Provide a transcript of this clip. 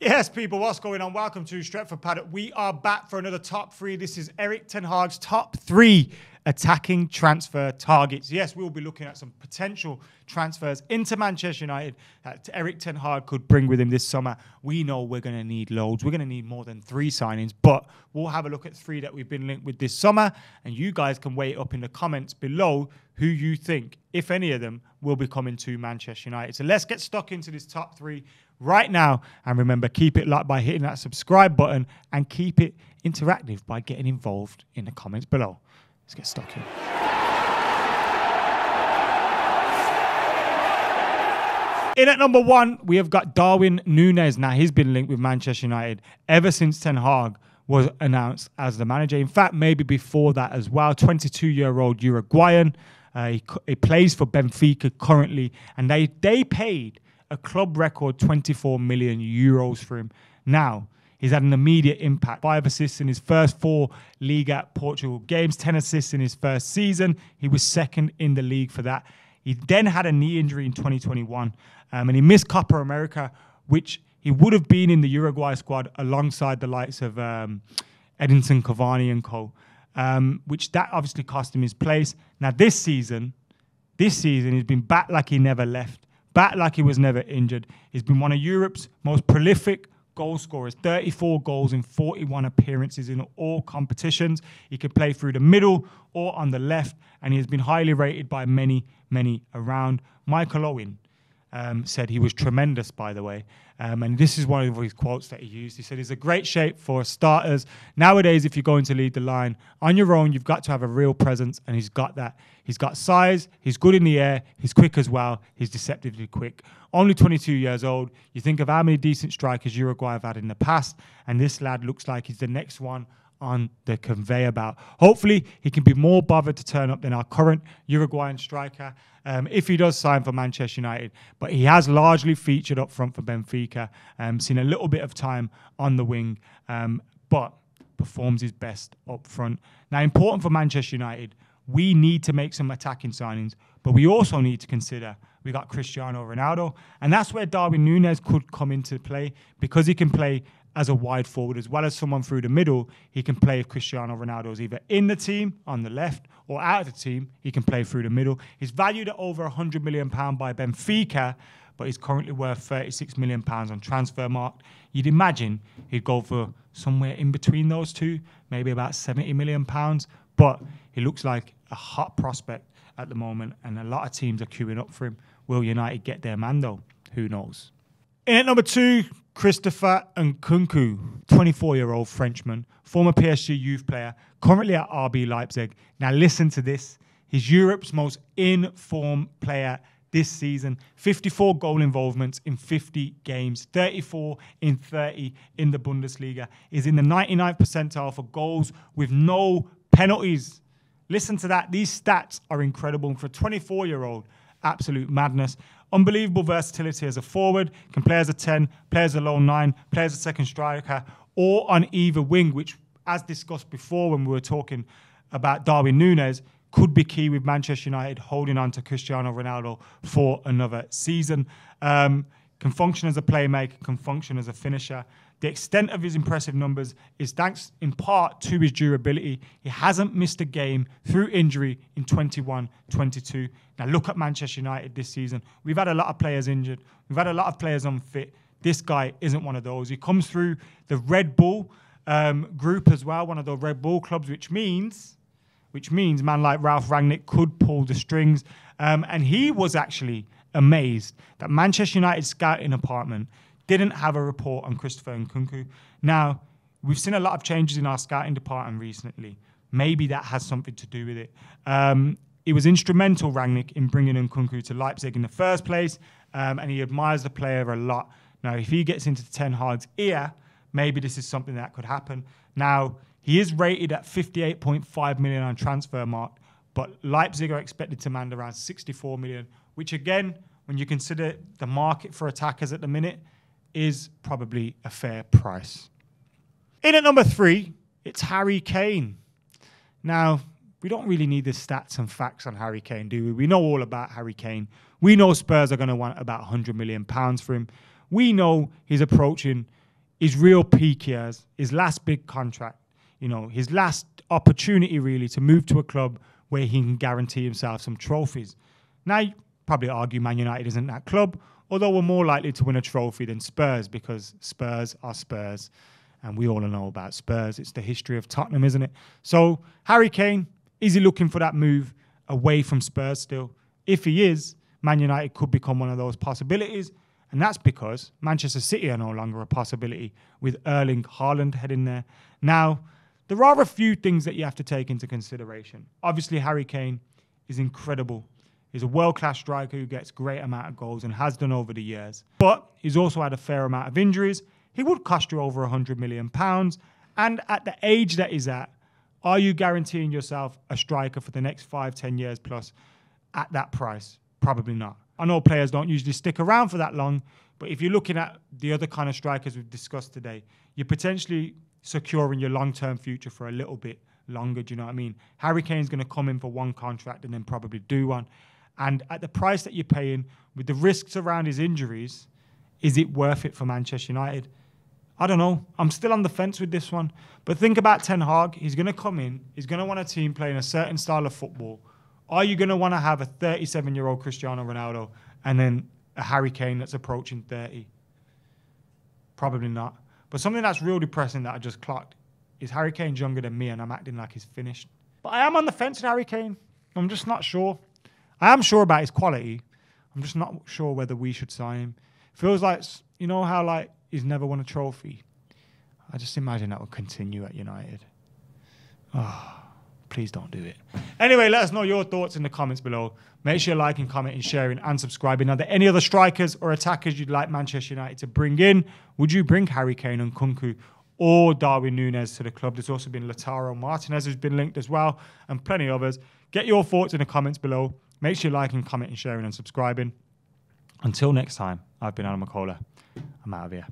Yes, people, what's going on? Welcome to Stretford Paddock. We are back for another top three. This is Erik Ten Hag's top three attacking transfer targets. Yes, we'll be looking at some potential transfers into Manchester United that Erik Ten Hag could bring with him this summer. We know we're going to need loads. We're going to need more than three signings, but we'll have a look at three that we've been linked with this summer, and you guys can weigh up in the comments below who you think, if any of them, will be coming to Manchester United. So let's get stuck into this top three right now. And remember, keep it locked by hitting that subscribe button and keep it interactive by getting involved in the comments below. Let's get stuck in. In at number one, we have got Darwin Nunez. Now, he's been linked with Manchester United ever since Ten Hag was announced as the manager. In fact, maybe before that as well. 22-year-old Uruguayan. He plays for Benfica currently, and they paid a club record 24 million euros for him. Now, he's had an immediate impact. 5 assists in his first 4 Liga Portugal games, 10 assists in his first season. He was second in the league for that. He then had a knee injury in 2021, and he missed Copa America, which he would have been in the Uruguay squad alongside the likes of Edinson Cavani and co, which that obviously cost him his place. Now, this season, he's been back like he never left. Back like he was never injured. He's been one of Europe's most prolific goal scorers, 34 goals in 41 appearances in all competitions. He can play through the middle or on the left, and he has been highly rated by many, many around. Michael Owen said he was tremendous, by the way. And this is one of his quotes that he used. He said, he's a great shape for starters. Nowadays, if you're going to lead the line on your own, you've got to have a real presence, and he's got that. He's got size, he's good in the air, he's quick as well, he's deceptively quick. Only 22 years old. You think of how many decent strikers Uruguay have had in the past, and this lad looks like he's the next one on the conveyor belt. Hopefully, he can be more bothered to turn up than our current Uruguayan striker if he does sign for Manchester United. But he has largely featured up front for Benfica, seen a little bit of time on the wing, but performs his best up front. Now, important for Manchester United, we need to make some attacking signings, but we also need to consider we got Cristiano Ronaldo, and that's where Darwin Nunez could come into play, because he can play as a wide forward as well as someone through the middle. He can play if Cristiano Ronaldo is either in the team on the left or out of the team. He can play through the middle. He's valued at over £100 million by Benfica, but he's currently worth £36 million on transfer mark. You'd imagine he'd go for somewhere in between those two, maybe about £70 million. But he looks like a hot prospect at the moment, and a lot of teams are queuing up for him. Will United get their man, though? Who knows? In at number 2, Christopher Nkunku, 24-year-old Frenchman, former PSG youth player, currently at RB Leipzig. Now listen to this. He's Europe's most in-form player this season. 54 goal involvements in 50 games, 34 in 30 in the Bundesliga. He's in the 99th percentile for goals with no penalties. Listen to that. These stats are incredible. For a 24-year-old, absolute madness. Unbelievable versatility as a forward. Can play as a 10, play as a lone 9, play as a second striker, or on either wing, which, as discussed before when we were talking about Darwin Nunez, could be key with Manchester United holding on to Cristiano Ronaldo for another season. Can function as a playmaker, can function as a finisher. The extent of his impressive numbers is thanks in part to his durability. He hasn't missed a game through injury in 21-22. Now look at Manchester United this season. We've had a lot of players injured. We've had a lot of players unfit. This guy isn't one of those. He comes through the Red Bull group as well, one of the Red Bull clubs, which means man like Ralph Rangnick could pull the strings. And he was actually amazed that Manchester United scouting department didn't have a report on Christopher Nkunku. Now, we've seen a lot of changes in our scouting department recently. Maybe that has something to do with it. It was instrumental, Rangnick, in bringing Nkunku to Leipzig in the first place, and he admires the player a lot. Now, if he gets into Ten Hag's ear, maybe this is something that could happen. Now, he is rated at 58.5 million on transfer mark, but Leipzig are expected to demand around 64 million, which again, when you consider the market for attackers at the minute, is probably a fair price. In at number 3, it's Harry Kane. Now, we don't really need the stats and facts on Harry Kane, do we? We know all about Harry Kane. We know Spurs are going to want about £100 million for him. We know he's approaching his real peak years, his last big contract, you know, his last opportunity really to move to a club where he can guarantee himself some trophies. Now, you probably argue Man United isn't that club, although we're more likely to win a trophy than Spurs because Spurs are Spurs. And we all know about Spurs. It's the history of Tottenham, isn't it? So, Harry Kane, is he looking for that move away from Spurs still? If he is, Man United could become one of those possibilities. And that's because Manchester City are no longer a possibility with Erling Haaland heading there. Now, there are a few things that you have to take into consideration. Obviously, Harry Kane is incredible. He's a world-class striker who gets a great amount of goals and has done over the years. But he's also had a fair amount of injuries. He would cost you over £100 million. And at the age that he's at, are you guaranteeing yourself a striker for the next 5-10 years plus at that price? Probably not. I know players don't usually stick around for that long, but if you're looking at the other kind of strikers we've discussed today, you're potentially securing your long-term future for a little bit longer, do you know what I mean? Harry Kane's going to come in for one contract and then probably do one. And at the price that you're paying, with the risks around his injuries, is it worth it for Manchester United? I don't know. I'm still on the fence with this one. But think about Ten Hag. He's going to come in. He's going to want a team playing a certain style of football. Are you going to want to have a 37-year-old Cristiano Ronaldo and then a Harry Kane that's approaching 30? Probably not. But something that's real depressing that I just clocked is Harry Kane's younger than me and I'm acting like he's finished. But I am on the fence with Harry Kane. I'm just not sure. I am sure about his quality. I'm just not sure whether we should sign him. Feels like, you know how like he's never won a trophy? I just imagine that would continue at United. Oh, please don't do it. Anyway, let us know your thoughts in the comments below. Make sure you're liking, commenting, sharing and subscribing. Are there any other strikers or attackers you'd like Manchester United to bring in? Would you bring Harry Kane and Nkunku or Darwin Nunez to the club? There's also been Lautaro Martinez who's been linked as well and plenty others. Get your thoughts in the comments below. Make sure you're liking, commenting, sharing and subscribing. Until next time, I've been Adam McCullough. I'm out of here.